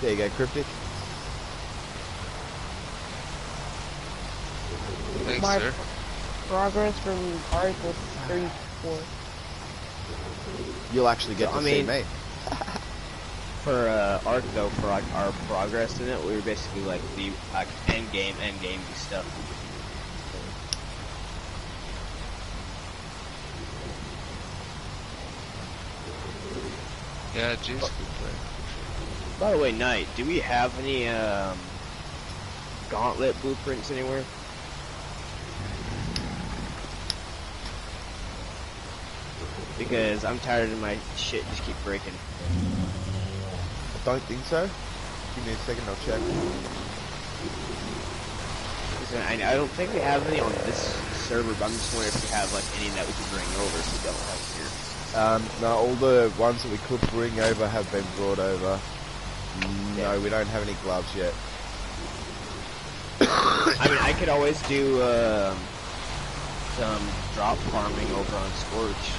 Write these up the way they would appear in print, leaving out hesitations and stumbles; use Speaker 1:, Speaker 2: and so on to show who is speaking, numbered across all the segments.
Speaker 1: There you go, Cryptic.
Speaker 2: Thanks,
Speaker 3: My
Speaker 2: sir.
Speaker 3: progress from Arc was 34.
Speaker 1: You'll actually get
Speaker 4: So,
Speaker 1: to
Speaker 4: I
Speaker 1: see
Speaker 4: mean-
Speaker 1: me.
Speaker 4: For Ark though, for like our progress in it, we were basically like the end game stuff.
Speaker 2: Yeah, Jay's good player.
Speaker 4: By the way, Knight, do we have any Gauntlet blueprints anywhere? Because I'm tired of my shit just keep breaking.
Speaker 1: I don't think so. Give me a second, I'll check.
Speaker 4: Listen, I don't think we have any on this server, but I'm just wondering if we have like any that we could bring over if we don't have here.
Speaker 1: No, all the ones that we could bring over have been brought over. No, we don't have any gloves yet.
Speaker 4: I mean, I could always do some drop farming over on Scorch.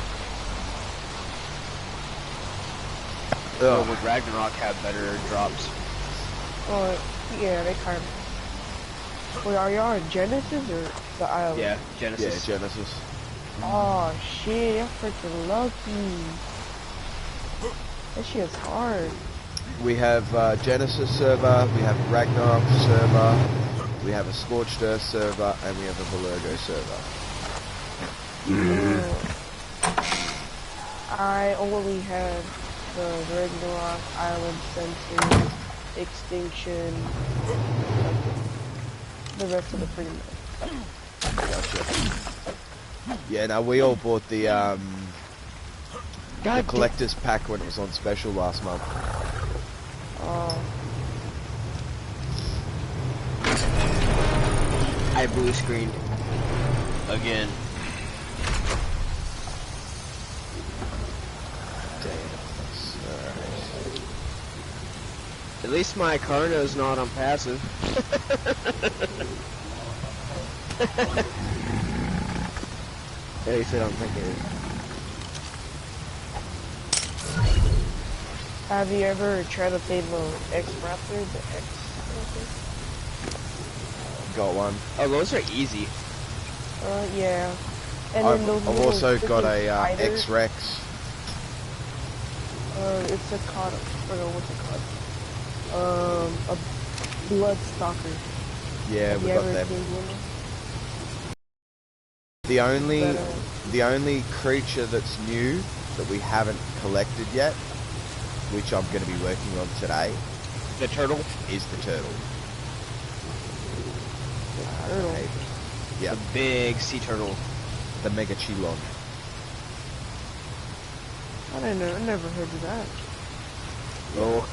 Speaker 4: Or would Ragnarok have better drops?
Speaker 3: Oh, yeah, they kind of. Wait, are y'all in Genesis or the island?
Speaker 4: Yeah,
Speaker 1: Yeah,
Speaker 4: Genesis.
Speaker 1: Genesis.
Speaker 3: Oh shit, you're freaking lucky. That shit's hard.
Speaker 1: We have Genesis server, we have Ragnarok server, we have a Scorched Earth server, and we have a Valergo server.
Speaker 3: I only had the Ragnarok Island Center, Extinction, the rest of the pretty much.
Speaker 1: Gotcha. Yeah, no, we all bought the collector's pack when it was on special last month.
Speaker 4: I blue screened again. At least my Carno's not on passive. At least I don't think it is.
Speaker 3: Have you ever tried to play the X-Raptor, the X?
Speaker 1: Got one.
Speaker 4: Oh, those are easy.
Speaker 3: Yeah. And then those
Speaker 1: I've
Speaker 3: little
Speaker 1: also got
Speaker 3: freaking
Speaker 1: a
Speaker 3: spiders.
Speaker 1: X-Rex.
Speaker 3: It's a called, I forgot what's it called. A Bloodstalker.
Speaker 1: Yeah,
Speaker 3: Have
Speaker 1: we
Speaker 3: you
Speaker 1: got
Speaker 3: ever
Speaker 1: them.
Speaker 3: seen one?
Speaker 1: The only creature that's new that we haven't collected yet, which I'm going to be working on today,
Speaker 4: The turtle?
Speaker 1: is the turtle.
Speaker 3: Turtle.
Speaker 1: Yeah,
Speaker 4: The big sea turtle.
Speaker 1: the Mega Chilon.
Speaker 3: I never heard of that.
Speaker 4: Oh,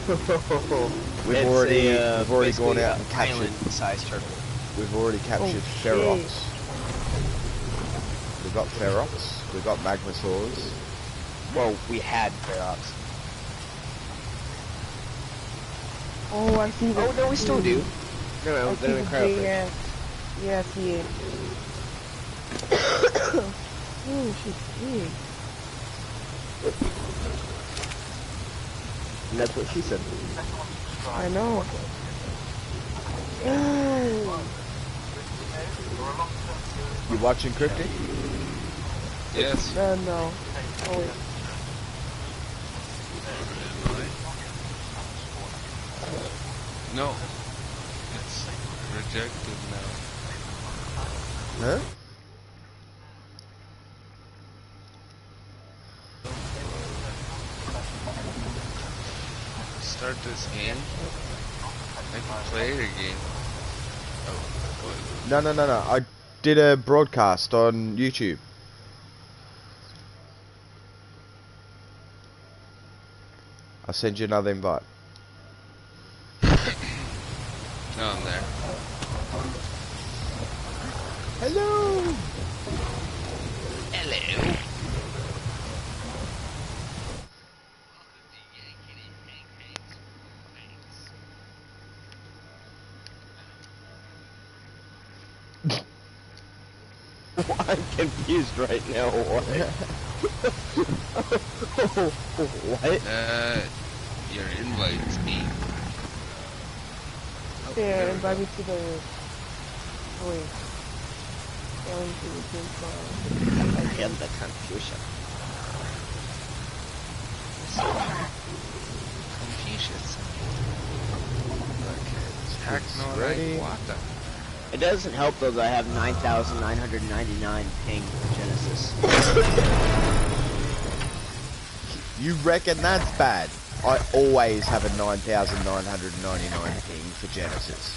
Speaker 1: We've already gone out and captured.
Speaker 4: Island-sized turtle.
Speaker 1: We've already captured
Speaker 3: Oh,
Speaker 1: Ferox. We've got Ferox. We've got Magmasaurs.
Speaker 4: Well, we had Ferox.
Speaker 3: Oh, I see the.
Speaker 4: Oh no, we still do. No,
Speaker 3: I see
Speaker 4: they're
Speaker 3: the
Speaker 4: in cryofish.
Speaker 3: big. Yeah, I see it. Oh, she's big.
Speaker 4: And that's what she said.
Speaker 3: I know. Oh.
Speaker 1: You watching Cryptic?
Speaker 2: Yes.
Speaker 3: No. Oh, wait.
Speaker 2: No. It's rejected now.
Speaker 1: Huh?
Speaker 2: Start this game. I can play it again. Oh, what?
Speaker 1: No. I did a broadcast on YouTube. I'll send you another invite.
Speaker 2: No, I'm there.
Speaker 1: Hello!
Speaker 2: Hello.
Speaker 4: I'm confused right now. What? What?
Speaker 2: Your invite's me.
Speaker 3: Yeah, invite me to the... Wait. Going to the gym
Speaker 4: I have the confusion.
Speaker 2: Confucius.
Speaker 1: Okay,
Speaker 2: Heck
Speaker 1: it's
Speaker 2: no,
Speaker 1: ready.
Speaker 2: like water.
Speaker 4: It doesn't help though that I have 9,999 ping for Genesis.
Speaker 1: You reckon that's bad? I always have a 9,999 ping for Genesis.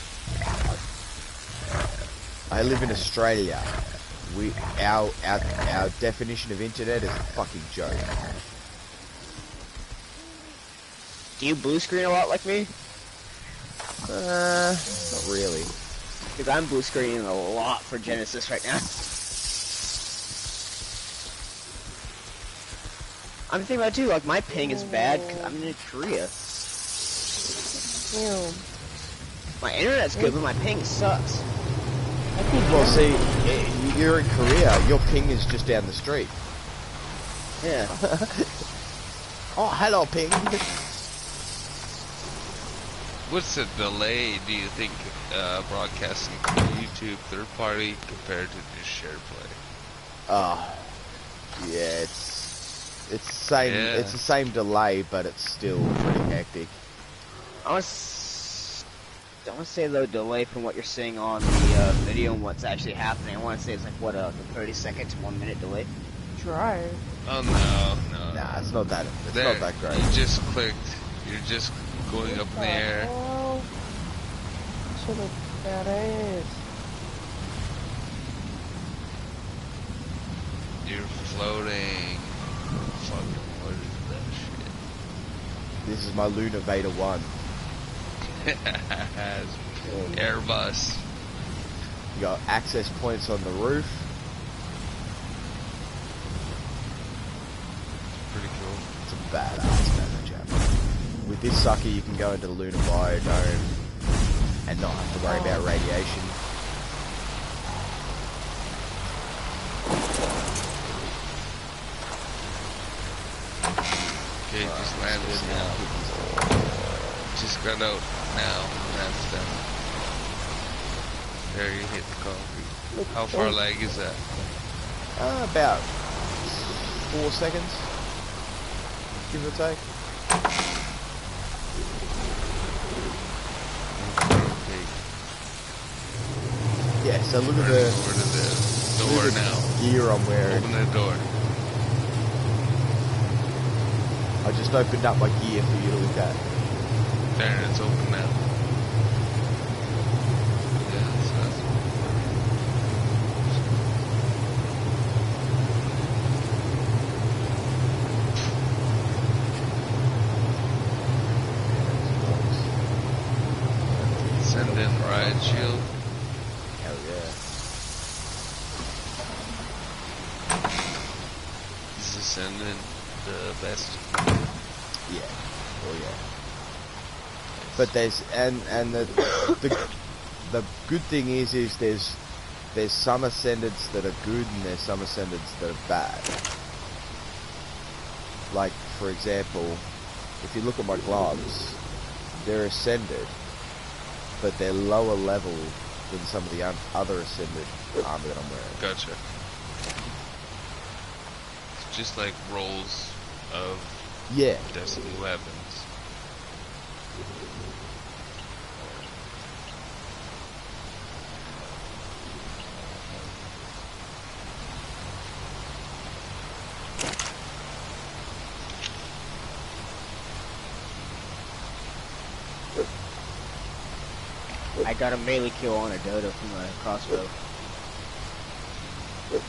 Speaker 1: I live in Australia. Our definition of internet is a fucking joke.
Speaker 4: Do you blue screen a lot like me?
Speaker 1: Not really.
Speaker 4: Because I'm blue screening a lot for Genesis right now. I'm thinking about it too, like my ping is bad because I'm in Korea.
Speaker 3: Ew.
Speaker 4: My internet's good, but my ping sucks.
Speaker 1: Well, see, you're in Korea. Your ping is just down the street.
Speaker 4: Yeah.
Speaker 1: Oh, hello, ping.
Speaker 2: What's the delay, do you think, broadcasting from YouTube third party compared to just share play?
Speaker 1: Yeah, it's the same.
Speaker 2: Yeah.
Speaker 1: It's the same delay, but it's still pretty hectic.
Speaker 4: I want to say though delay from what you're seeing on the video and what's actually happening. I want to say it's like what a 30-second to 1 minute delay.
Speaker 3: Drive.
Speaker 2: Oh no.
Speaker 1: Nah, it's not that. It's
Speaker 2: There,
Speaker 1: not that great.
Speaker 2: You just clicked. You're just going up in the air.
Speaker 3: Oh, should have that is.
Speaker 2: You're floating. Fucking what is that
Speaker 1: This is my Luna Beta 1.
Speaker 2: shit? Airbus.
Speaker 1: You got access points on the roof.
Speaker 2: Pretty cool.
Speaker 1: It's a badass map, chap. With this sucker, you can go into the Lunar Biodome and not have to worry about radiation.
Speaker 2: Okay, just landed now. Just got out now. That's done. There you hit the concrete. How far lag is that?
Speaker 1: About 4 seconds, give or take.
Speaker 2: Okay.
Speaker 1: Yeah, so look at
Speaker 2: Over to
Speaker 1: the
Speaker 2: the door now.
Speaker 1: gear I'm wearing.
Speaker 2: Open the door.
Speaker 1: I just opened up my gear for you to look at.
Speaker 2: There, it's open now. Yeah, so that's send in riot shield.
Speaker 1: Hell yeah.
Speaker 2: This is sending the best.
Speaker 1: Yeah. Oh yeah. But there's and the good thing is there's some ascendants that are good and there's some ascendants that are bad. Like for example, if you look at my gloves, they're ascended, but they're lower level than some of the other ascended armor that I'm wearing.
Speaker 2: Gotcha. It's just like rolls of
Speaker 1: Yeah.
Speaker 2: Destiny weapons.
Speaker 4: I got a melee kill on a dodo from a crossbow. But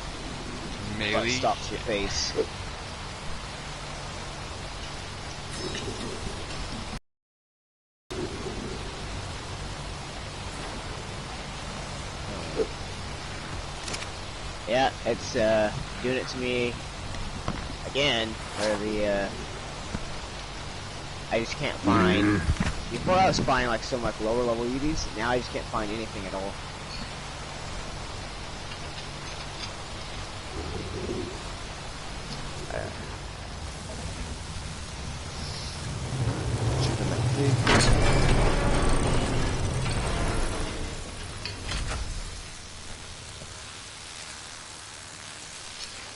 Speaker 2: Melee.
Speaker 4: stops your face. Yeah, it's doing it to me again. Where the I just can't find. Before I was finding like some like lower level UDs. Now I just can't find anything at all.
Speaker 1: Checking that pig.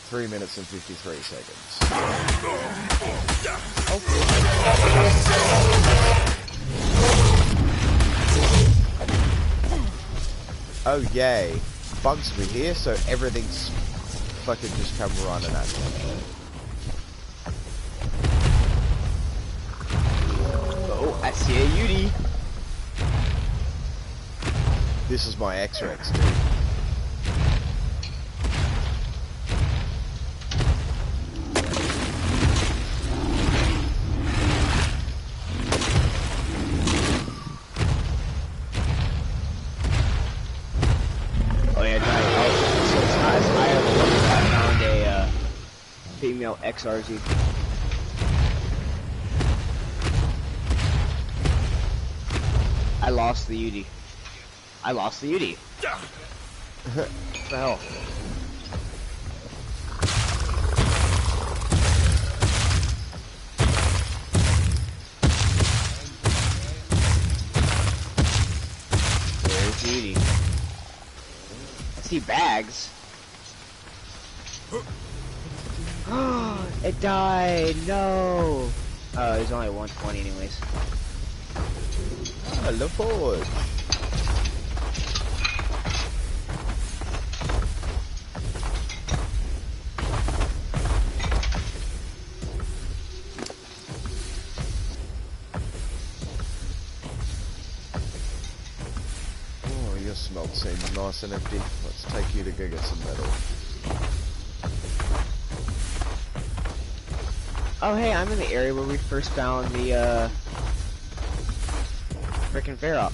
Speaker 1: 3 minutes and 53 seconds. Oh yay. Bugs were here, so everything's fucking just come running at me.
Speaker 4: Oh, I see a Yudi.
Speaker 1: This is my X-Rex, dude.
Speaker 4: Oh yeah, Johnny. So it's not as high of a level. I found a female XRZ. I lost the Yudi. I lost the Yudi. What the hell? Where's the Yudi? I see bags. It died. No. Oh, it was only 120 anyways.
Speaker 1: Ah, look forward. Oh, your smelt seems nice and empty. Let's take you to go get some metal.
Speaker 4: Oh hey, I'm in the area where we first found the frickin' Ferox.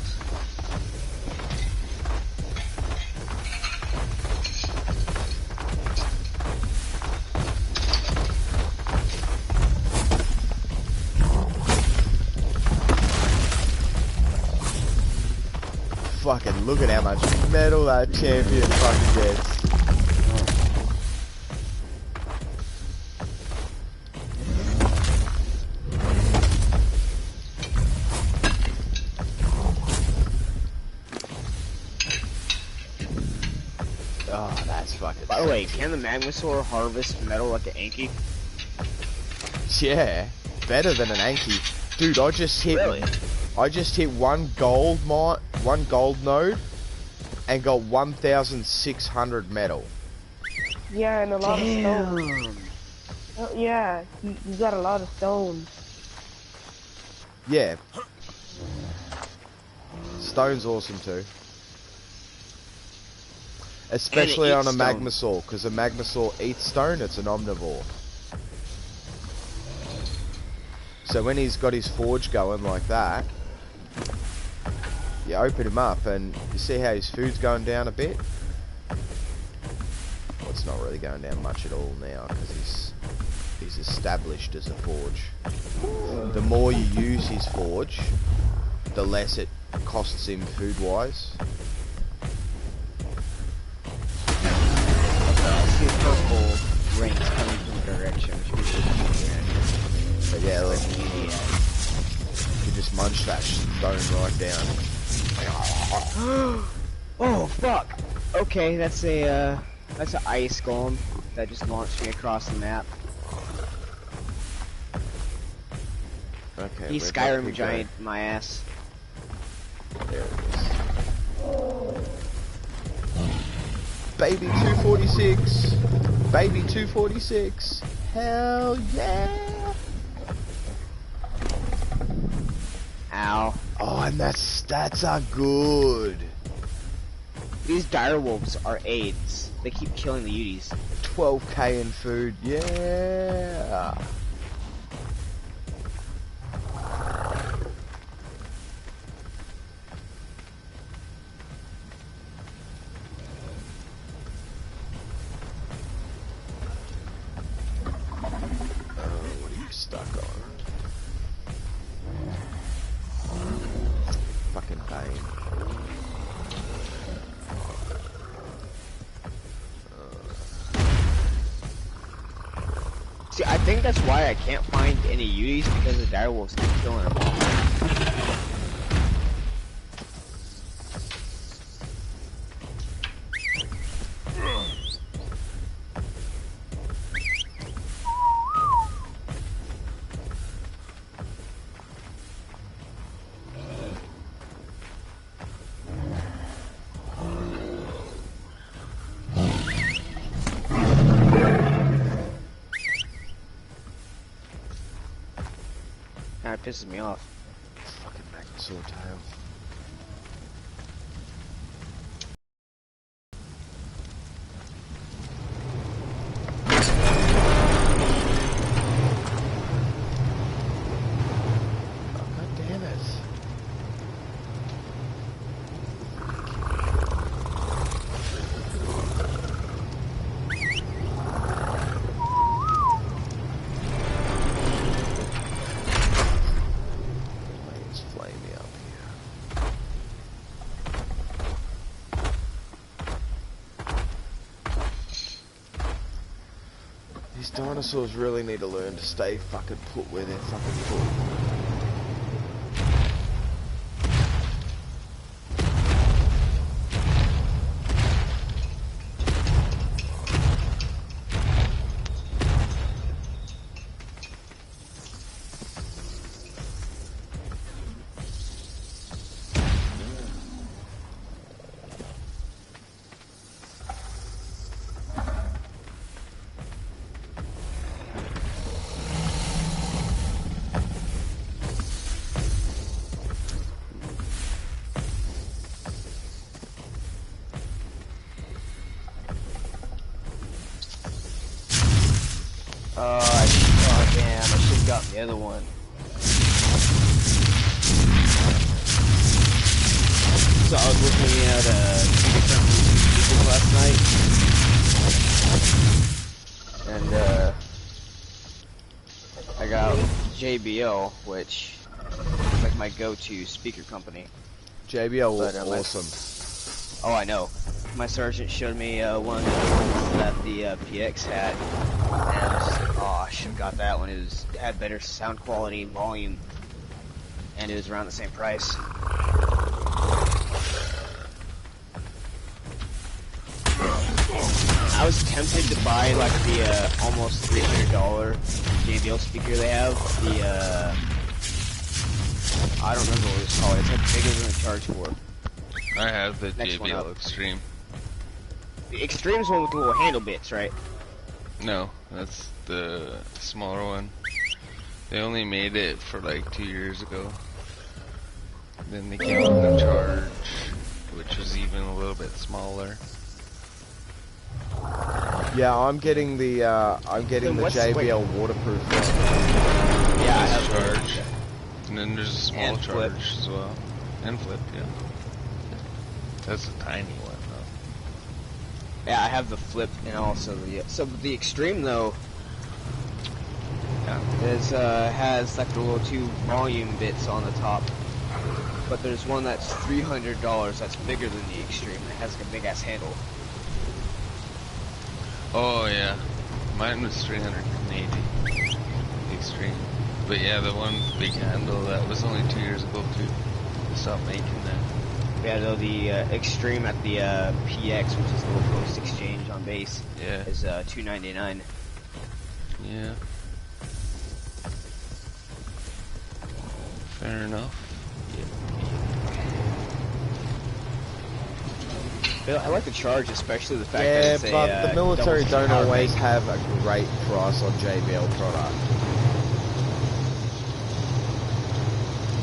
Speaker 1: Fucking look at how much metal that champion fucking gets. Oh, that's fucking.
Speaker 4: By the way, can the Magmasaur harvest metal like an Anki?
Speaker 1: Yeah, better than an Anki. Dude, I just hit one gold node and got 1,600 metal.
Speaker 3: Yeah, and a lot of stones.
Speaker 4: Damn.
Speaker 3: Oh, yeah, you got a lot of stones.
Speaker 1: Yeah. Stone's awesome too. Especially on a
Speaker 4: eats
Speaker 1: Magmasaur, because a Magmasaur eats stone, it's an omnivore. So when he's got his forge going like that, you open him up and you see how his food's going down a bit? Well, it's not really going down much at all now, because he's established as a forge. The more you use his forge, the less it costs him food-wise.
Speaker 4: I see purple rings coming from the direction.
Speaker 1: But yeah, look, you just munch that stone right down.
Speaker 4: Oh fuck! Okay, that's an ice golem that just launched me across the map.
Speaker 1: Okay.
Speaker 4: He's
Speaker 1: where'd that
Speaker 4: Skyrim
Speaker 1: pig
Speaker 4: giant my ass.
Speaker 1: go? There it is. Baby 246! Baby 246! Hell yeah!
Speaker 4: Ow.
Speaker 1: Oh, and that stats are good.
Speaker 4: These direwolves are AIDS. They keep killing the Udis.
Speaker 1: 12k in food, yeah! What are you stuck on? Fucking Bane.
Speaker 4: See, I think that's why I can't find any Udis because the direwolves keep killing them all. Kinda pisses me off.
Speaker 1: Fucking Magnusor tail. Oh, God damn it. Let's flame me up here. These dinosaurs really need to learn to stay fucking put where they're fucking put.
Speaker 4: Oh damn, I should have gotten the other one. So I was looking at two different speakers last night, and I got JBL, which is like my go-to speaker company.
Speaker 1: JBL
Speaker 4: But,
Speaker 1: was awesome.
Speaker 4: Oh, I know. My sergeant showed me one that the PX had, and I was just like, oh, I should have got that one. It had better sound quality and volume, and it was around the same price. I was tempted to buy like the almost $300 JBL speaker they have. The I don't remember what it's called. It's like bigger than the charge port.
Speaker 2: I have the
Speaker 4: Next one up.
Speaker 2: JBL Extreme.
Speaker 4: The Extreme's one with the little handle bits, right?
Speaker 2: No, that's the smaller one. They only made it for like 2 years ago. Then they came with the Charge, which was even a little bit smaller.
Speaker 1: Yeah, I'm getting the JBL waterproof one.
Speaker 4: Yeah, I
Speaker 2: There's
Speaker 4: have
Speaker 2: Charge. And then there's a small
Speaker 4: And
Speaker 2: Charge
Speaker 4: Flip.
Speaker 2: as well. And Flip, yeah. That's a tiny one though.
Speaker 4: Yeah, I have the Flip and also the Extreme though. Has like the little two volume bits on the top, but there's one that's $300 that's bigger than the Extreme. It has like a big ass handle.
Speaker 2: Oh yeah, mine was 300 Canadian, the Extreme. But yeah, the one with the big handle, that was only 2 years ago too. They stopped making that.
Speaker 4: Yeah, though the Extreme at the PX, which is the little Post Exchange on base,
Speaker 2: Yeah.
Speaker 4: is $299.
Speaker 2: Yeah. Fair enough.
Speaker 4: I like the Charge, especially the fact that
Speaker 1: Yeah,
Speaker 4: it's
Speaker 1: but
Speaker 4: a,
Speaker 1: the military
Speaker 4: double
Speaker 1: don't
Speaker 4: power
Speaker 1: always
Speaker 4: bank.
Speaker 1: have a great price on JBL product.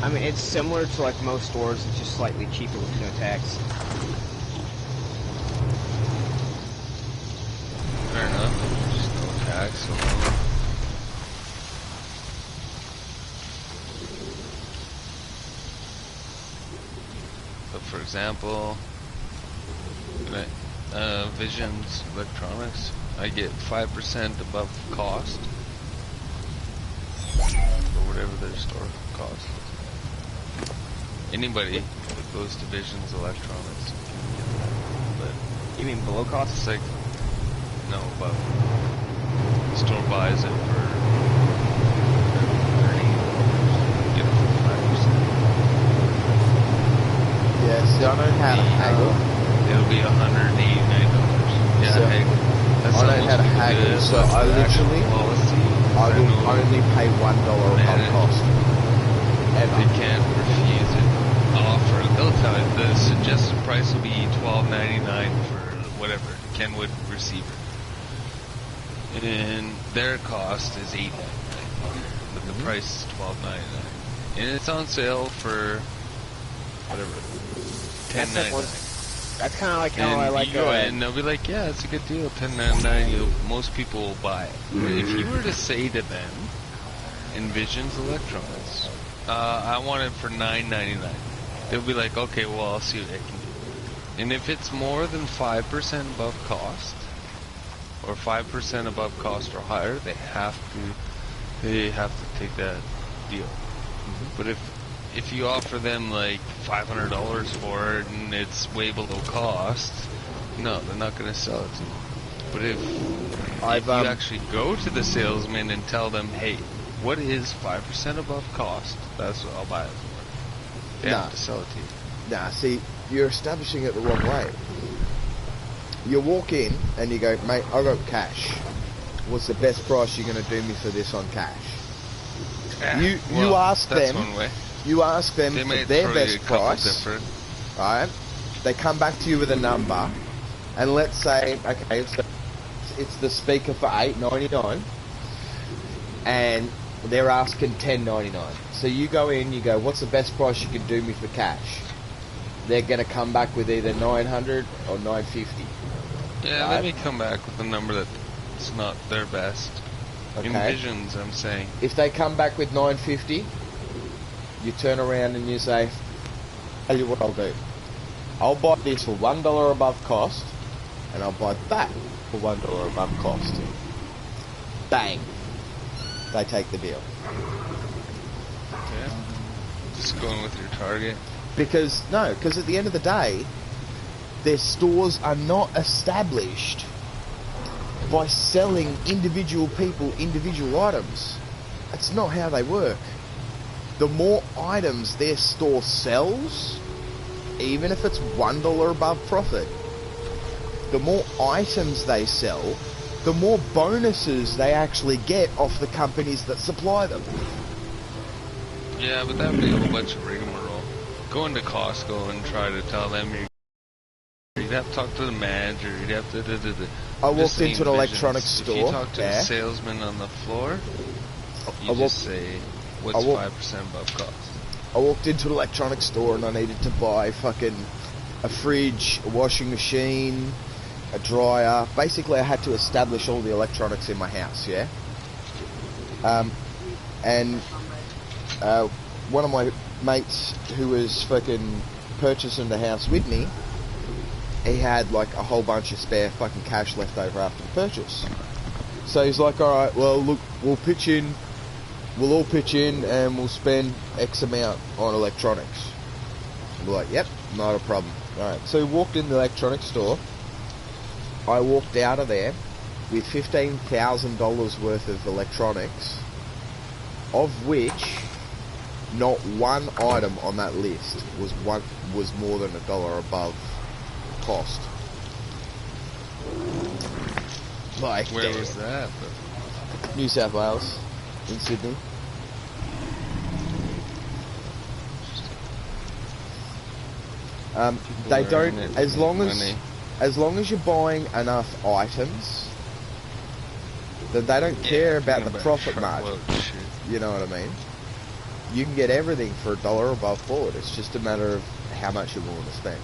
Speaker 4: I mean, it's similar to like most stores, it's just slightly cheaper with no tax.
Speaker 2: Fair enough. Just no tax alone. But for example, Visions Electronics, I get 5% above cost, or whatever their store cost is. Anybody that goes to Visions Electronics can get that, but
Speaker 4: You mean below cost?
Speaker 2: it's like, no, above. The store buys it for $30, get it for 5%.
Speaker 1: Yeah, see, I know how to haggle.
Speaker 2: It'll be $189. Yeah,
Speaker 1: So,
Speaker 2: haggle. That's
Speaker 1: I know how to
Speaker 2: almost
Speaker 1: haggle,
Speaker 2: good,
Speaker 1: so
Speaker 2: but
Speaker 1: I
Speaker 2: the actual
Speaker 1: literally-
Speaker 2: policy,
Speaker 1: I will
Speaker 2: know
Speaker 1: only pay $1 above
Speaker 2: Manage.
Speaker 1: cost.
Speaker 2: they
Speaker 1: Ever.
Speaker 2: can't refuse it. Offer. They'll tell you the suggested price will be $12.99 for whatever Kenwood receiver, and their cost is $8.99. but the price is $12.99, and it's on sale for whatever $10.99.
Speaker 4: That's kind of like how
Speaker 2: And
Speaker 4: I like
Speaker 2: you go in, and they'll be like, "Yeah, it's a good deal, $10.99." Most people will buy it. But if you were to say to them, "Envision's Electronics, I want it for $9.99," they'll be like, "Okay, well, I'll see what I can do." And if it's more than 5% above cost, or 5% above cost or higher, they have to take that deal. But if you offer them like $500 for it and it's way below cost, no, they're not going to sell it to you. But if you actually go to the salesman and tell them, "Hey, what is 5% above cost? That's what I'll buy it for." They have to sell it to you.
Speaker 1: Nah, see, you're establishing it the wrong way. You walk in and you go, "Mate, I got cash. What's the best price you're going to do me for this on cash?" You ask them.
Speaker 2: One way.
Speaker 1: You ask them
Speaker 2: They
Speaker 1: for
Speaker 2: may
Speaker 1: their
Speaker 2: throw you a
Speaker 1: best
Speaker 2: couple
Speaker 1: price,
Speaker 2: different.
Speaker 1: right? They come back to you with a number, and let's say, okay, it's the speaker for $8.99, and they're asking $10.99. So you go in, you go, "What's the best price you can do me for cash?" They're going to come back with either $900 or $950.
Speaker 2: Yeah,
Speaker 1: right?
Speaker 2: let me come back with a number that's not their best.
Speaker 1: Okay.
Speaker 2: Envisions, I'm saying.
Speaker 1: If they come back with $950, you turn around and you say, "Tell you what I'll do. I'll buy this for $1 above cost, and I'll buy that for $1 above cost." Bang. They take the deal.
Speaker 2: Yeah. Just going with your target.
Speaker 1: Because at the end of the day, their stores are not established by selling individual people individual items. That's not how they work. The more items their store sells, even if it's $1 above profit, the more items they sell, the more bonuses they actually get off the companies that supply them.
Speaker 2: Yeah, but that would be a whole bunch of rigmarole. Go into Costco and try to tell them you'd have to talk to the manager, you'd have to...
Speaker 1: I walked into an electronics store.
Speaker 2: If you talk to the salesman on the floor, you just say, "What's 5% above cost?"
Speaker 1: I walked into an electronics store and I needed to buy fucking a fridge, a washing machine, a dryer. Basically, I had to establish all the electronics in my house, yeah? One of my mates who was fucking purchasing the house with me, he had like a whole bunch of spare fucking cash left over after the purchase. So he's like, "Alright, well look, we'll all pitch in and we'll spend X amount on electronics." We're like, "Yep, not a problem." Alright, so we walked in the electronics store. I walked out of there with $15,000 worth of electronics, of which not one item on that list was more than $1 above cost. Like,
Speaker 2: Where was that?
Speaker 1: New South Wales, in Sydney. They don't, as long as you're buying enough items, then they don't care about the profit margin. You know what I mean? You can get everything for $1 above board. It's just a matter of how much you're willing to spend.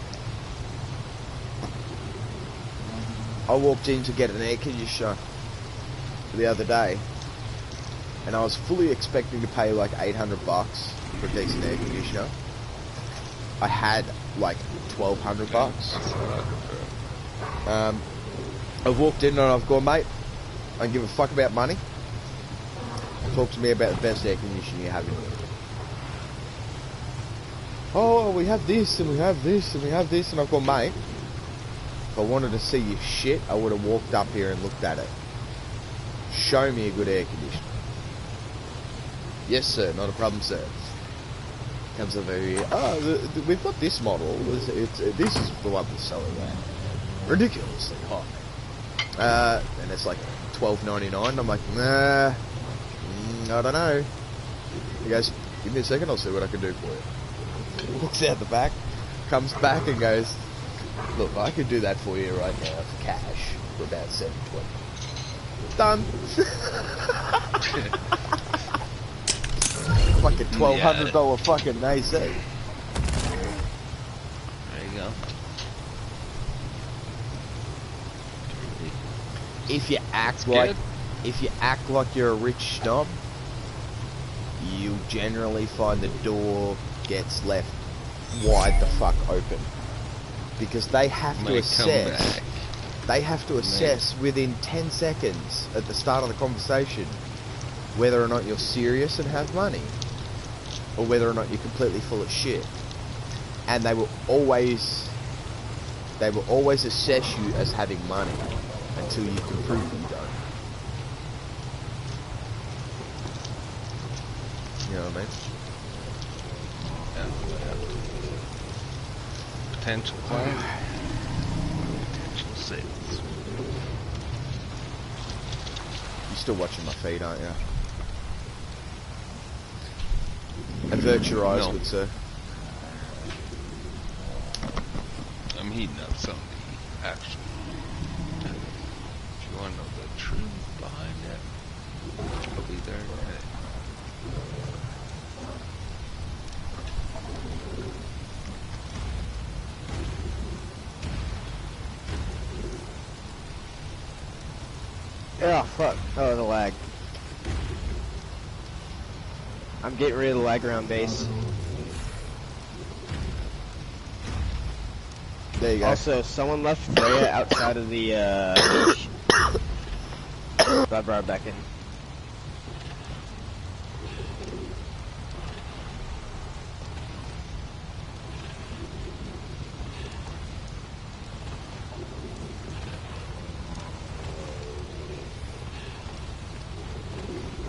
Speaker 1: I walked in to get an air conditioner the other day, and I was fully expecting to pay like $800 for a decent air conditioner. I had like $1,200. I've walked in and I've gone, "Mate, I don't give a fuck about money. Talk to me about the best air conditioner you have in here." "Oh, we have this and we have this and we have this," and I've gone, "Mate, if I wanted to see your shit, I would have walked up here and looked at it. Show me a good air conditioner." "Yes, sir, not a problem, sir." Comes over here, "we've got this model. This is the one that's selling ridiculously high. And it's like $12.99. I'm like, "Nah, I don't know." He goes, "Give me a second, I'll see what I can do for you." Walks out the back, comes back and goes, "Look, I could do that for you right now for cash for about $7.20. Done." fucking $1,200 fucking AC.
Speaker 2: There you go.
Speaker 1: If you act
Speaker 2: It's
Speaker 1: like
Speaker 2: good.
Speaker 1: if you act like you're a rich snob, you generally find the door gets left wide the fuck open. Because they have to
Speaker 2: Might come
Speaker 1: assess.
Speaker 2: back.
Speaker 1: They have to assess within 10 seconds at the start of the conversation whether or not you're serious and have money, or whether or not you're completely full of shit. And they will always assess you as having money until you can prove you don't. You know what I mean?
Speaker 2: Potential client. Potential sales.
Speaker 1: You're still watching my feed, aren't you? Avert your eyes,
Speaker 2: No.
Speaker 1: good sir.
Speaker 2: I'm heating up something to eat, actually. If you want to know the truth behind it, I'll be there in a minute.
Speaker 4: Oh, fuck. Oh, the lag. I'm getting rid of the lag around base.
Speaker 1: There you go.
Speaker 4: Also, someone left Freya outside of the, so I brought her back in.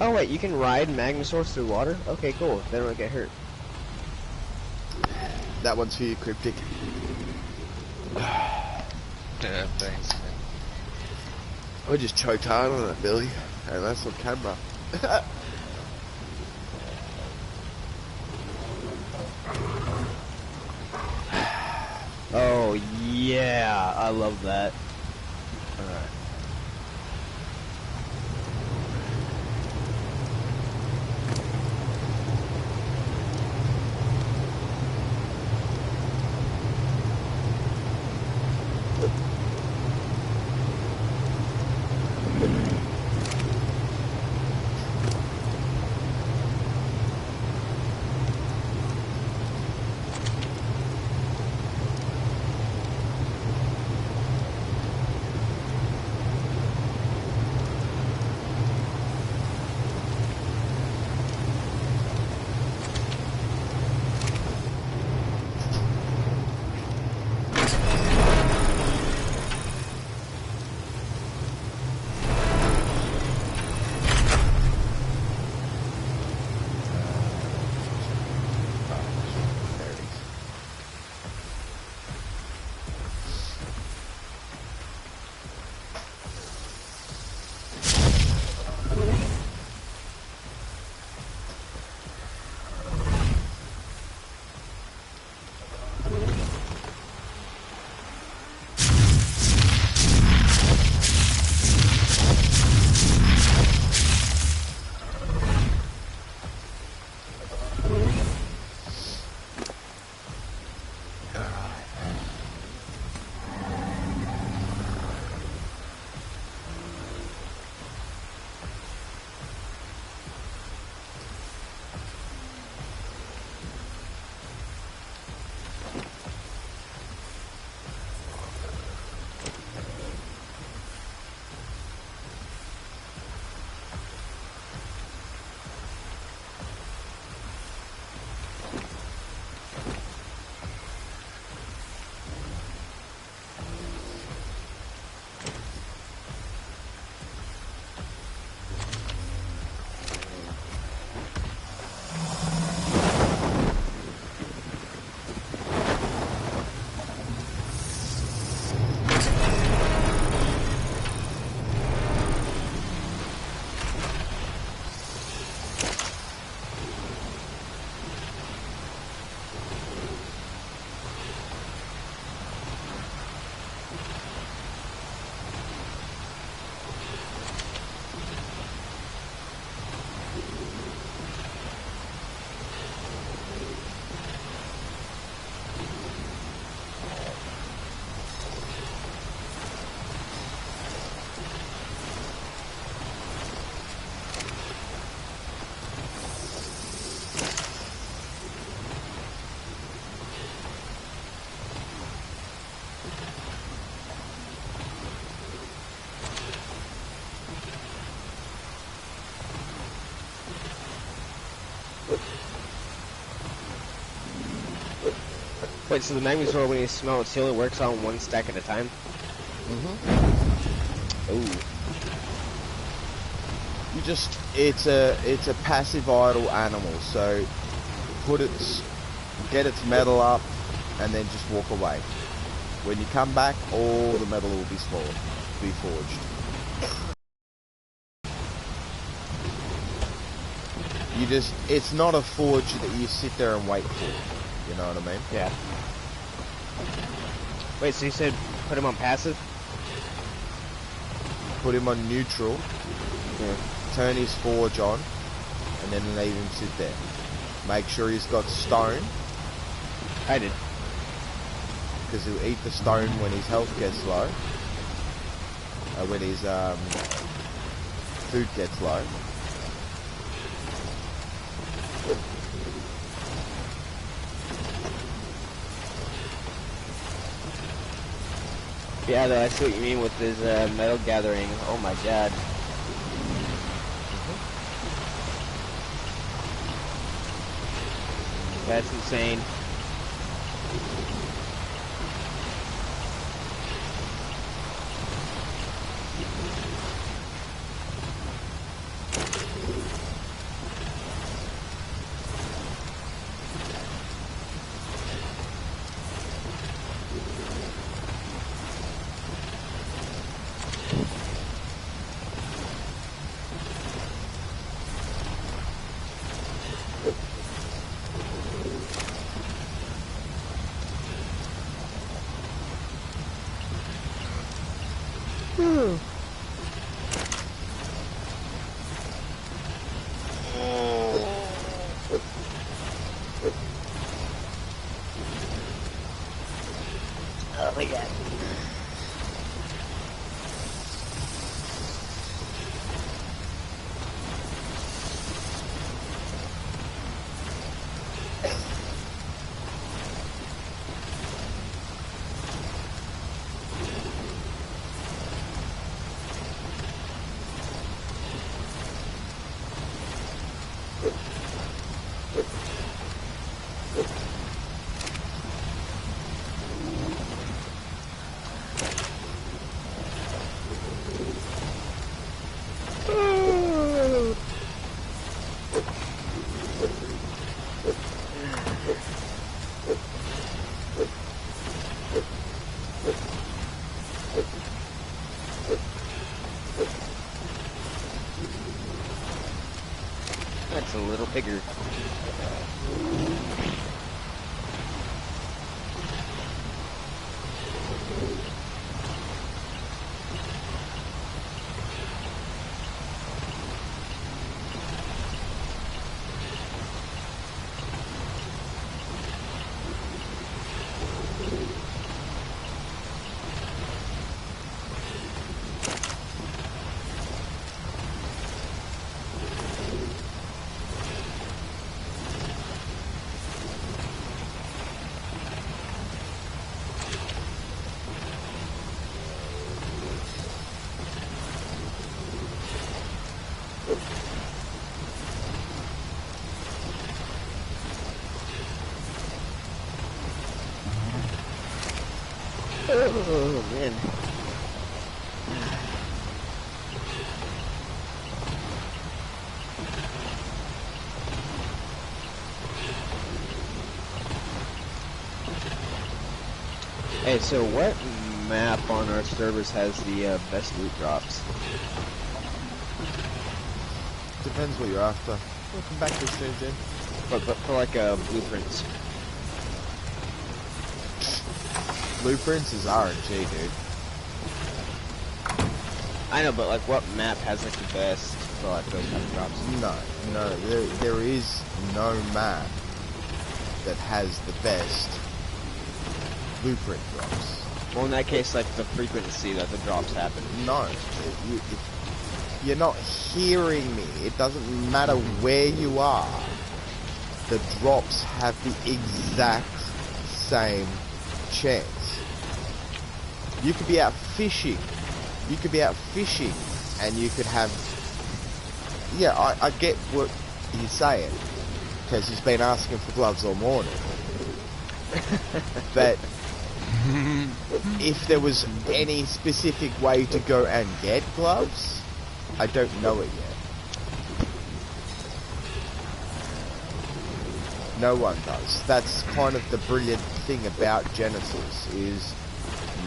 Speaker 4: Oh wait, you can ride Magnosaurs through water? Okay, cool. They don't get hurt.
Speaker 1: That one's for you, Cryptic.
Speaker 2: Yeah, thanks, man.
Speaker 1: I just choked hard on it, Billy. And that's on camera.
Speaker 4: Oh yeah, I love that.
Speaker 1: Alright.
Speaker 4: Wait, so the magnum sword, when you smell it, only works on one stack at a time? Ooh.
Speaker 1: You just, it's a passive idle animal, so get its metal up, and then just walk away. When you come back, all the metal will be forged. It's not a forge that you sit there and wait for. You know what I mean?
Speaker 4: Yeah. Wait, so you said put him on passive?
Speaker 1: Put him on neutral.
Speaker 4: Yeah.
Speaker 1: Turn his forge on, and then leave him sit there. Make sure he's got stone.
Speaker 4: I did.
Speaker 1: Because he'll eat the stone when his health gets low. When his food gets low.
Speaker 4: Yeah, though, I see what you mean with his metal gathering. Oh my god. That's insane. Oh my god. That's a little bigger. Oh man. Hey, so what map on our servers has the best loot drops?
Speaker 1: Depends what you're after. Welcome back to the stream, Jim.
Speaker 4: But for like blueprints.
Speaker 1: Blueprints is RNG, dude.
Speaker 4: I know, but like what map has like the best for like those kind of drops?
Speaker 1: No, there is no map that has the best blueprint drops.
Speaker 4: Well, in that case, like the frequency that the drops happen.
Speaker 1: No, you're not hearing me. It doesn't matter where you are. The drops have the exact same chance. You could be out fishing. And you could have... Yeah, I get what you're saying. because he's been asking for gloves all morning. But if there was any specific way to go and get gloves, I don't know it yet. No one does. That's kind of the brilliant thing about Genesis, is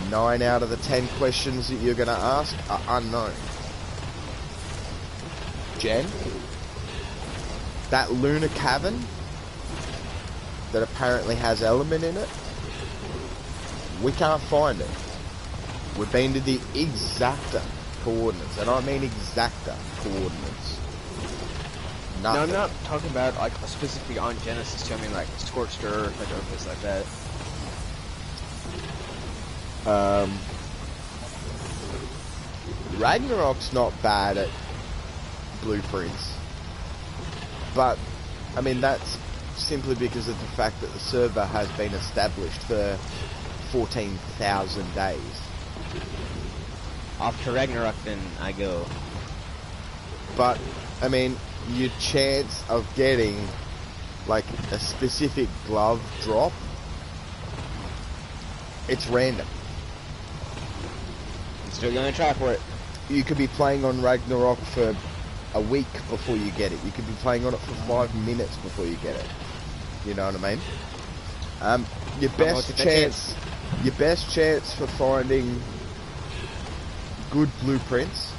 Speaker 1: 9 out of the 10 questions that you're going to ask are unknown. Jen, that lunar cavern that apparently has element in it, we can't find it. We've been to the exacta coordinates, and I mean exacta coordinates.
Speaker 4: No,
Speaker 1: Nothing.
Speaker 4: I'm not talking about like specifically on Genesis too. I mean like Scorched Earth, like or place like that.
Speaker 1: Ragnarok's not bad at blueprints, but I mean that's simply because of the fact that the server has been established for 14,000 days.
Speaker 4: Off to Ragnarok, then I go.
Speaker 1: But I mean, your chance of getting like a specific glove drop, it's random.
Speaker 4: I'm still gonna try for it.
Speaker 1: You could be playing on Ragnarok for a week before you get it. You could be playing on it for 5 minutes before you get it. You know what I mean? Your best chance for finding good blueprints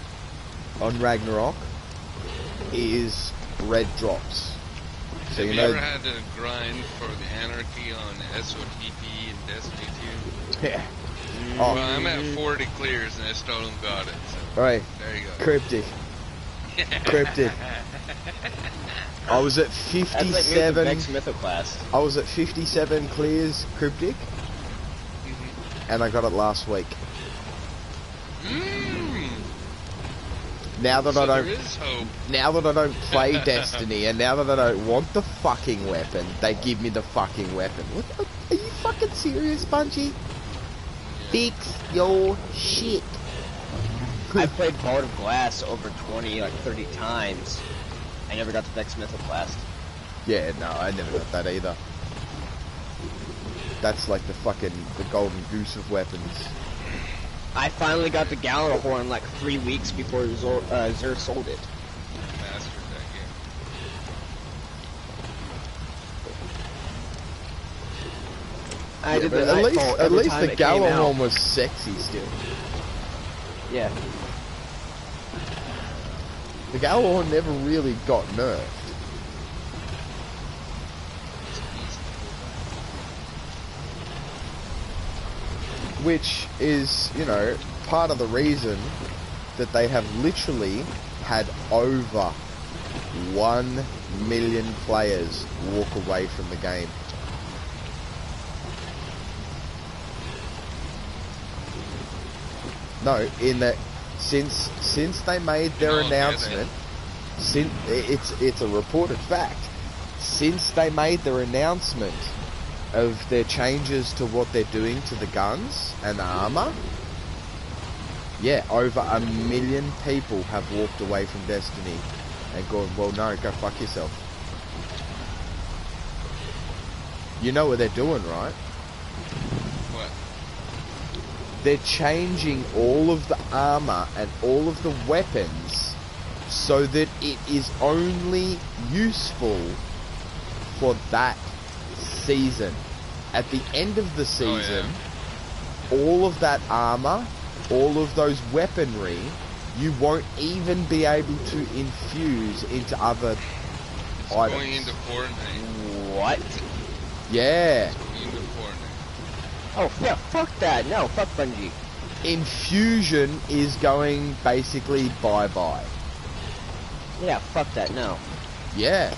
Speaker 1: on Ragnarok is red drops. So
Speaker 2: Have
Speaker 1: you
Speaker 2: you
Speaker 1: know,
Speaker 2: ever had to grind for the Anarchy on SOTP and Destiny 2?
Speaker 1: yeah.
Speaker 2: Well, I'm at 40 clears and I still don't got it. So
Speaker 1: Alright,
Speaker 2: there you go.
Speaker 1: cryptic. Cryptic. I was at
Speaker 4: That's like me with the
Speaker 1: 57.
Speaker 4: Vex Mytho class.
Speaker 1: I was at 57 clears cryptic, and I got it last week. Now that
Speaker 2: So
Speaker 1: I
Speaker 2: there
Speaker 1: don't,
Speaker 2: is hope.
Speaker 1: now that I don't play Destiny, and now that I don't want the fucking weapon, they give me the fucking weapon. What, are you fucking serious, Bungie? Fix your shit.
Speaker 4: I played Bard of Glass over 20, like 30 times. I never got the Vex Mytho class.
Speaker 1: Yeah, no, I never got that either. That's like the golden goose of weapons.
Speaker 4: I finally got the Gjallarhorn like 3 weeks before Xur sold it.
Speaker 2: Mastered that game.
Speaker 4: I did
Speaker 1: But
Speaker 4: the
Speaker 1: at
Speaker 4: Nightfall
Speaker 1: least
Speaker 4: every time
Speaker 1: the
Speaker 4: it came out.
Speaker 1: Gjallarhorn was sexy still.
Speaker 4: Yeah.
Speaker 1: The Gjallarhorn never really got nerfed. Which is, you know, part of the reason that they have literally had over 1 million players walk away from the game. No, in that since they made their announcement, it's a reported fact. Since they made their announcement of their changes to what they're doing to the guns and the armor, yeah, over 1 million people have walked away from Destiny and gone, well, no, go fuck yourself. You know what they're doing, right?
Speaker 2: What?
Speaker 1: They're changing all of the armor and all of the weapons so that it is only useful for that season. At the end of the season, all of that armor, all of those weaponry, you won't even be able to infuse into other items.
Speaker 2: Going into Fortnite.
Speaker 4: What?
Speaker 1: Yeah.
Speaker 2: Going into Fortnite.
Speaker 4: Oh, yeah, fuck that. No, fuck Bungie.
Speaker 1: Infusion is going basically bye-bye.
Speaker 4: Yeah, fuck that, no.
Speaker 1: Yeah.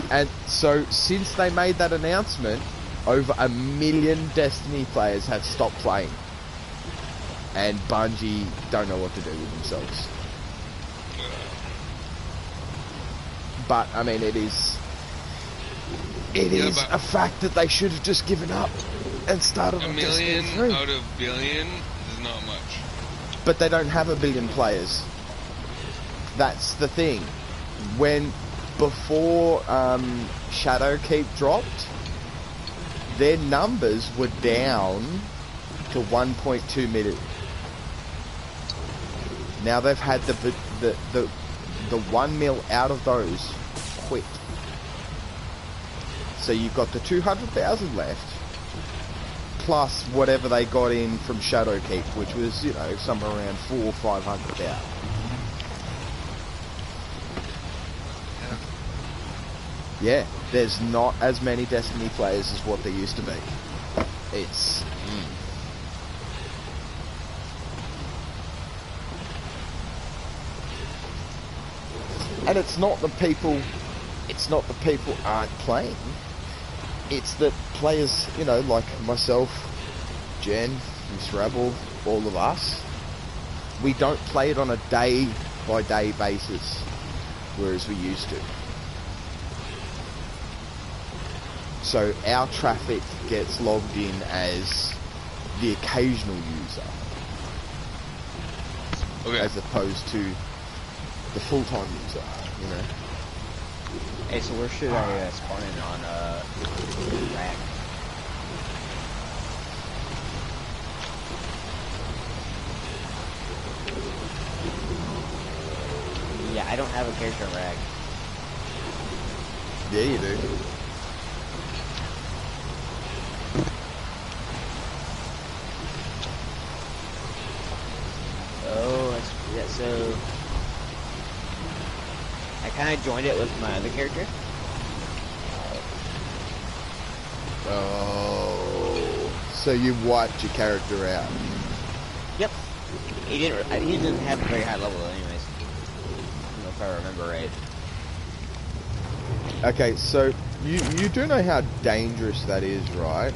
Speaker 1: And so, since they made that announcement, over 1 million Destiny players have stopped playing. And Bungie don't know what to do with themselves. But, I mean, it is a fact that they should have just given up and started
Speaker 2: A
Speaker 1: on
Speaker 2: million
Speaker 1: Destiny 3.
Speaker 2: out of billion is not much.
Speaker 1: But they don't have 1 billion players. That's the thing. When before Shadowkeep dropped, their numbers were down to 1.2 million. Now they've had the 1 mil out of those quit. So you've got the 200,000 left, plus whatever they got in from Shadowkeep, which was, you know, somewhere around 400,000 or 500,000. Yeah, there's not as many Destiny players as what there used to be. It's... And it's not the people aren't playing. It's that players, you know, like myself, Jen, Miss Rabble, all of us, we don't play it on a day-by-day basis, whereas we used to. So our traffic gets logged in as the occasional user, as opposed to the full-time user, you know.
Speaker 4: Hey, so where should I spawn in on Rag? Yeah, I don't have a character on Rag.
Speaker 1: Yeah, you do.
Speaker 4: Oh, yeah, so I kind of joined it with my other character.
Speaker 1: Oh, so you wiped your character out.
Speaker 4: Yep. He didn't have a very high level, anyways. I don't know if I remember right.
Speaker 1: Okay, so you do know how dangerous that is, right?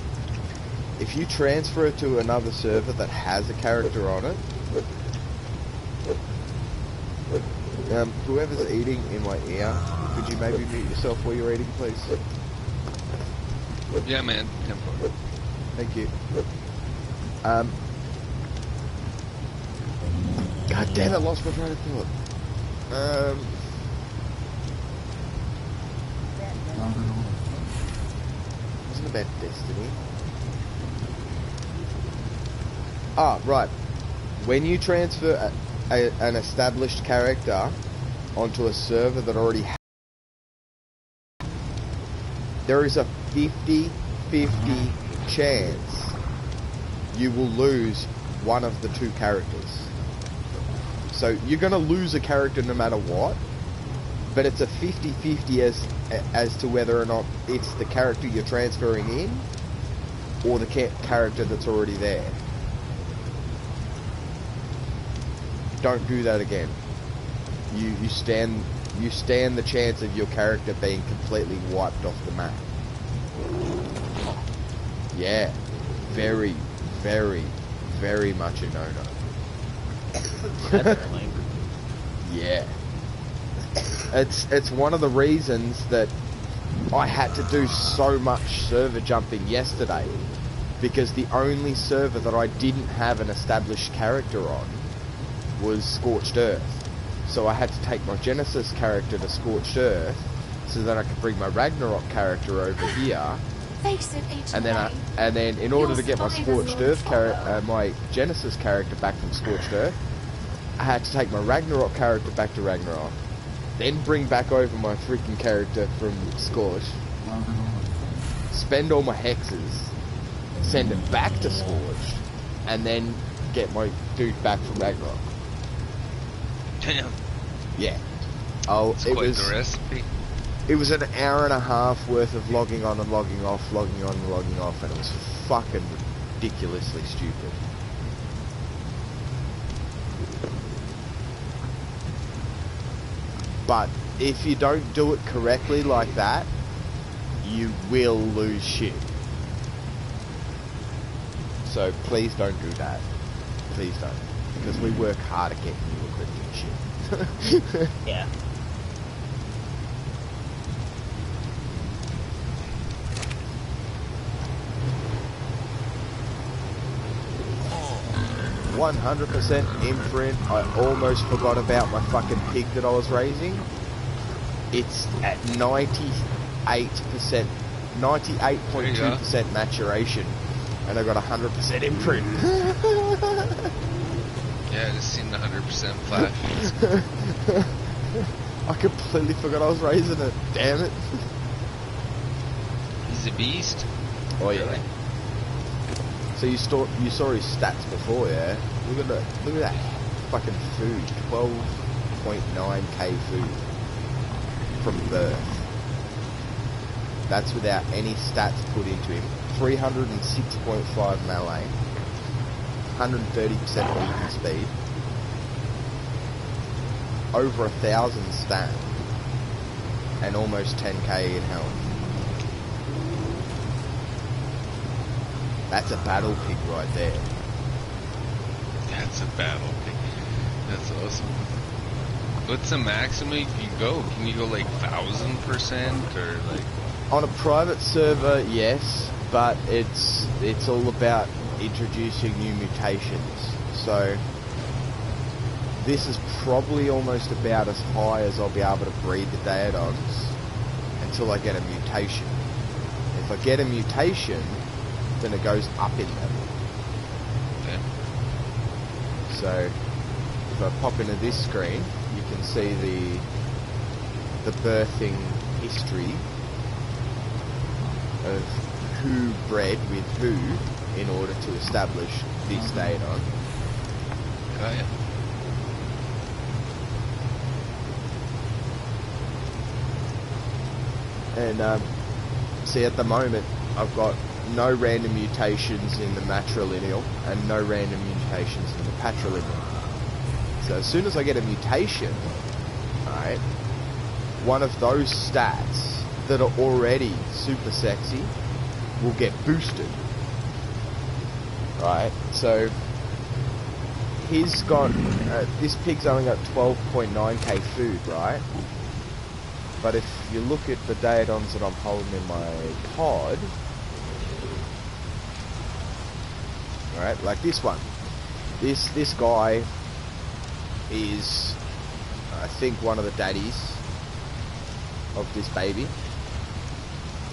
Speaker 1: If you transfer it to another server that has a character on it, whoever's eating in my ear, could you maybe mute yourself while you're eating, please?
Speaker 2: Yeah, man. Tempo.
Speaker 1: Thank you. God damn it, lost my train of thought. Wasn't about Destiny. Ah, right. When you transfer an established character onto a server that already has, there is a 50-50 chance you will lose one of the two characters. So you're going to lose a character no matter what, but it's a 50-50 as to whether or not it's the character you're transferring in or the character that's already there. Don't do that again. You stand the chance of your character being completely wiped off the map. Yeah, very, very, very much a no-no.
Speaker 4: Definitely.
Speaker 1: Yeah. It's one of the reasons that I had to do so much server jumping yesterday, because the only server that I didn't have an established character on was Scorched Earth. So I had to take my Genesis character to Scorched Earth so that I could bring my Ragnarok character over here. And then in order to get my Scorched Earth my Genesis character back from Scorched Earth, I had to take my Ragnarok character back to Ragnarok, then bring back over my freaking character from Scorched, spend all my hexes, send it back to Scorched, and then get my dude back from Ragnarok.
Speaker 2: Damn.
Speaker 1: Yeah. Oh,
Speaker 2: It's quite the recipe.
Speaker 1: It was an hour and a half worth of logging on and logging off, logging on and logging off, and it was fucking ridiculously stupid. But if you don't do it correctly like that, you will lose shit. So please don't do that. Please don't. Because we work hard at getting you equipped and shit.
Speaker 4: Yeah.
Speaker 1: Oh, 100% imprint. I almost forgot about my fucking pig that I was raising. it's at 98%, 98.2% maturation, and I got 100% imprint.
Speaker 2: Yeah, I just seen the 100% flash.
Speaker 1: I completely forgot I was raising it. Damn it.
Speaker 2: He's a beast.
Speaker 1: Oh yeah. So you saw his stats before, yeah? Look at that fucking food. 12.9k food from birth. That's without any stats put into him. 306.5 melee, 130% movement speed, over 1,000 stat, and almost 10k in health. That's a battle pig right there.
Speaker 2: That's a battle pig. That's awesome. What's the maximum you can go? Can you go like 1,000% or like?
Speaker 1: On a private server, yes, but it's all about introducing new mutations. So this is probably almost about as high as I'll be able to breed the Daedons until I get a mutation. If I get a mutation, then it goes up in level.
Speaker 2: Okay.
Speaker 1: So if I pop into this screen, you can see the birthing history of who bred with who in order to establish this Daedon.
Speaker 2: Oh yeah.
Speaker 1: And see, at the moment I've got no random mutations in the matrilineal and no random mutations in the patrilineal. So as soon as I get a mutation, right, one of those stats that are already super sexy will get boosted. Right, so he's got, this pig's only got 12.9k food, right? But if you look at the Daedons that I'm holding in my pod, right, like this one, this guy is, I think, one of the daddies of this baby,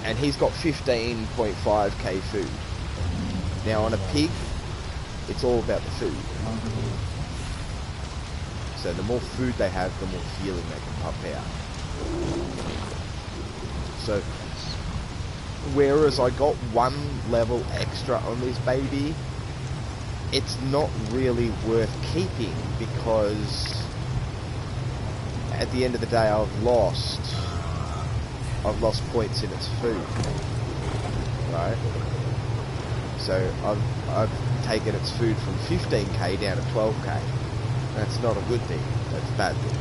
Speaker 1: and he's got 15.5k food. Now on a pig, it's all about the food. So the more food they have, the more healing they can pump out. So whereas I got 1 level extra on this baby, it's not really worth keeping, because at the end of the day I've lost points in its food, right? So I've taken its food from 15k down to 12k. That's not a good thing, that's a bad thing.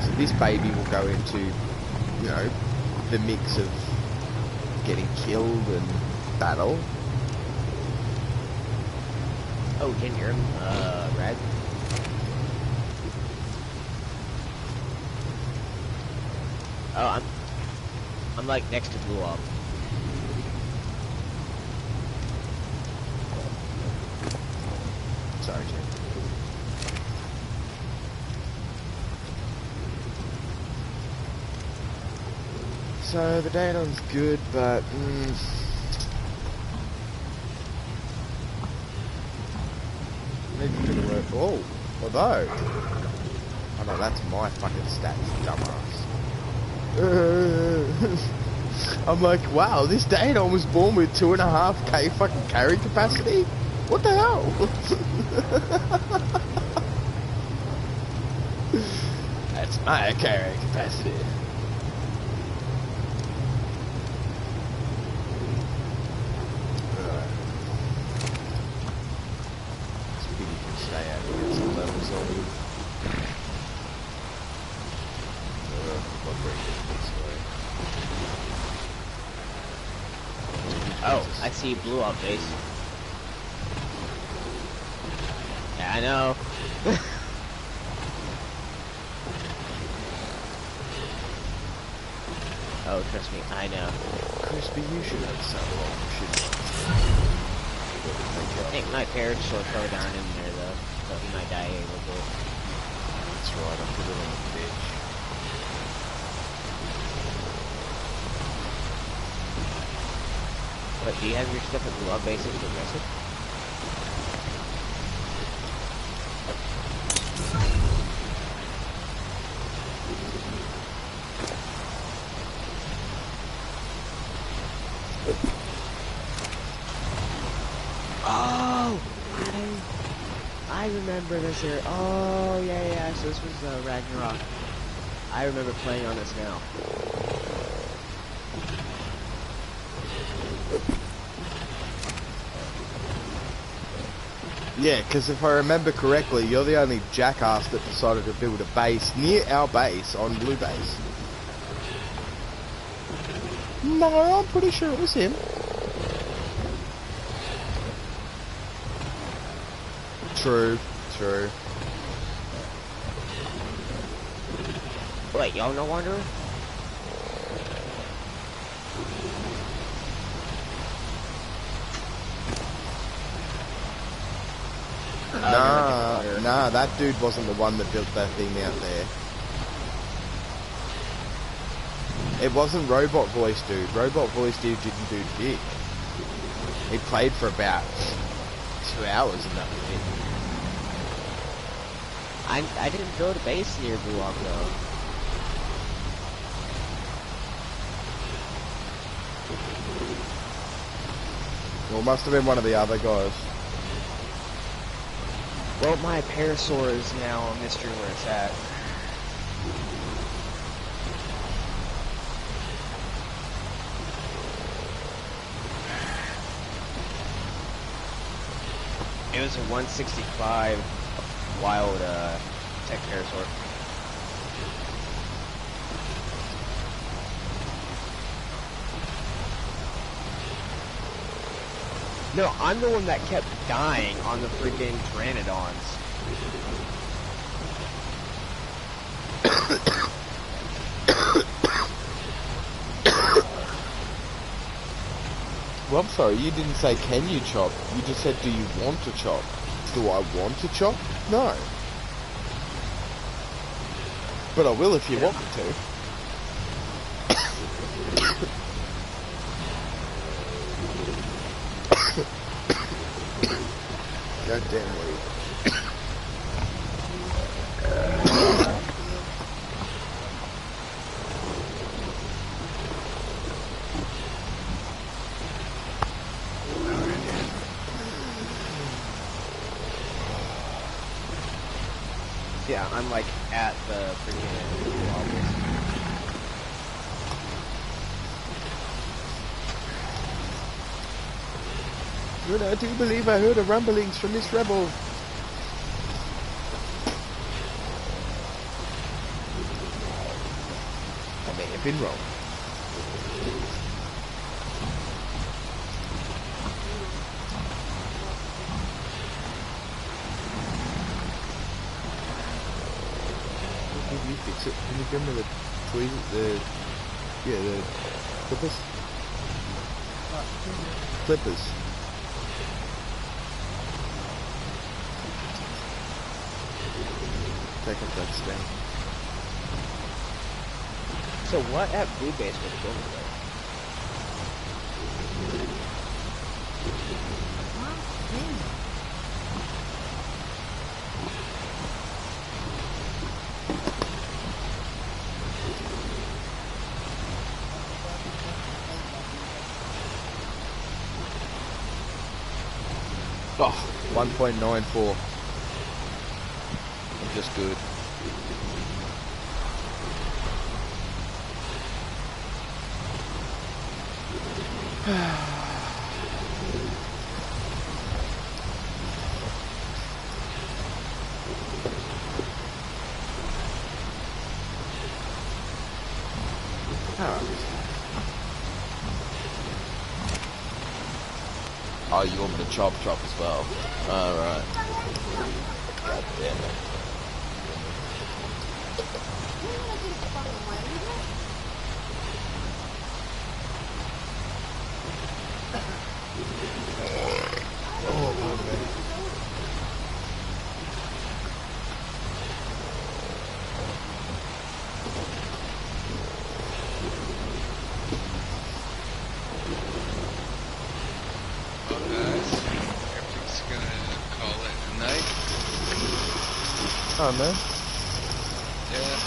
Speaker 1: So this baby will go into, you know, the mix of getting killed and battle.
Speaker 4: Oh, didn't hear him, Rad. Oh, I'm like next to Blue Op.
Speaker 1: Sorry, Jim. So the Daedon's good, but maybe a bit of work. Oh, although, oh no, that's my fucking stats, dumbass. I'm like, wow, this Daedon was born with 2.5k fucking carry capacity. What the hell? That's my carry capacity.
Speaker 4: Oh, I see Blue Op base. Yeah, I know. Oh, trust me, I know.
Speaker 1: Crispy, you should have some long shit.
Speaker 4: I think my parents will throw down in there though, so he might die a little bit.
Speaker 1: That's right, I put it on the pitch.
Speaker 5: But do you have your stuff at the log basic progressive? Oh! I remember this here. Oh, yeah. So this was Ragnarok. I remember playing on this now.
Speaker 1: Yeah, because if I remember correctly, you're the only jackass that decided to build a base near our base on Blue Base. No, I'm pretty sure it was him. True.
Speaker 5: Wait, y'all no Wanderer?
Speaker 1: Nah, that dude wasn't the one that built that thing out there. It wasn't Robot Voice Dude. Robot Voice Dude didn't do dick. He played for about 2 hours and that was it.
Speaker 5: I didn't build a base near Bullock though.
Speaker 1: Well, it must have been one of the other guys.
Speaker 5: Well, my Parasaur is now a mystery where it's at. It was a 165 wild tech Parasaur. No, I'm the one that kept dying on the freaking Pteranodons.
Speaker 1: Well, I'm sorry, you didn't say can you chop. You just said do you want to chop. Do I want to chop? No. But I will if you want me to. Goddamn weed.
Speaker 5: Yeah, I'm like at the freaking lobbies.
Speaker 1: Good, I do believe I heard a rumblings from this rebel. I may have been wrong. Can you fix it? Can you give me the tweezers? The clippers? Clippers. Take up that stain.
Speaker 5: So what at Blue Base was built today?
Speaker 1: Oh, 1.94. I'm just good. Oh, you want me to chop as well? Alright. God damn it. Oh, pardon me.
Speaker 2: Well, guys, everything's gonna call it a night.
Speaker 1: Oh man.
Speaker 2: Yeah.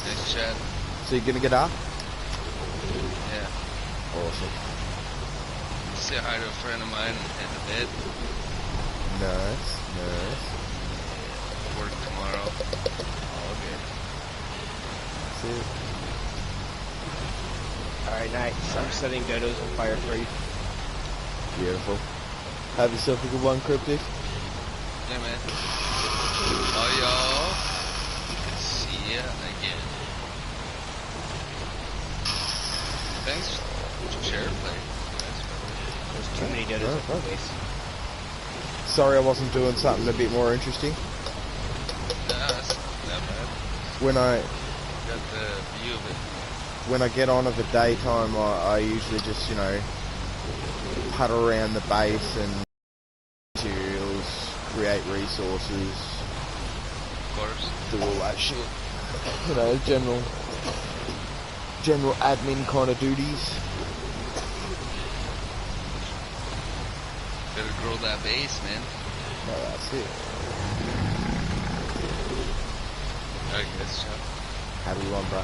Speaker 2: Nice chat.
Speaker 1: So you're gonna get up?
Speaker 2: Yeah.
Speaker 1: Awesome.
Speaker 2: Say hi to a friend of mine and head to bed.
Speaker 1: Nice, nice.
Speaker 2: Work tomorrow. All good.
Speaker 1: That's it.
Speaker 4: Alright, nice. I'm setting dodos on fire for you.
Speaker 1: Beautiful. Have yourself a good one, Cryptic.
Speaker 2: Yeah, man. All y'all. See ya again. Thanks for share play.
Speaker 4: There's too many dodos
Speaker 1: Oh,
Speaker 4: in the place.
Speaker 1: Sorry I wasn't doing something a bit more interesting.
Speaker 2: Nah, that's not bad.
Speaker 1: When I
Speaker 2: Got the view of it.
Speaker 1: when I get on of the daytime, I usually just, you know, putter around the base and materials, create resources,
Speaker 2: Of course.
Speaker 1: do all that shit. You know, general admin kind of duties.
Speaker 2: Better grow that base, man.
Speaker 1: No, that's it.
Speaker 2: I guess, Chuck.
Speaker 1: Have a good one, bro.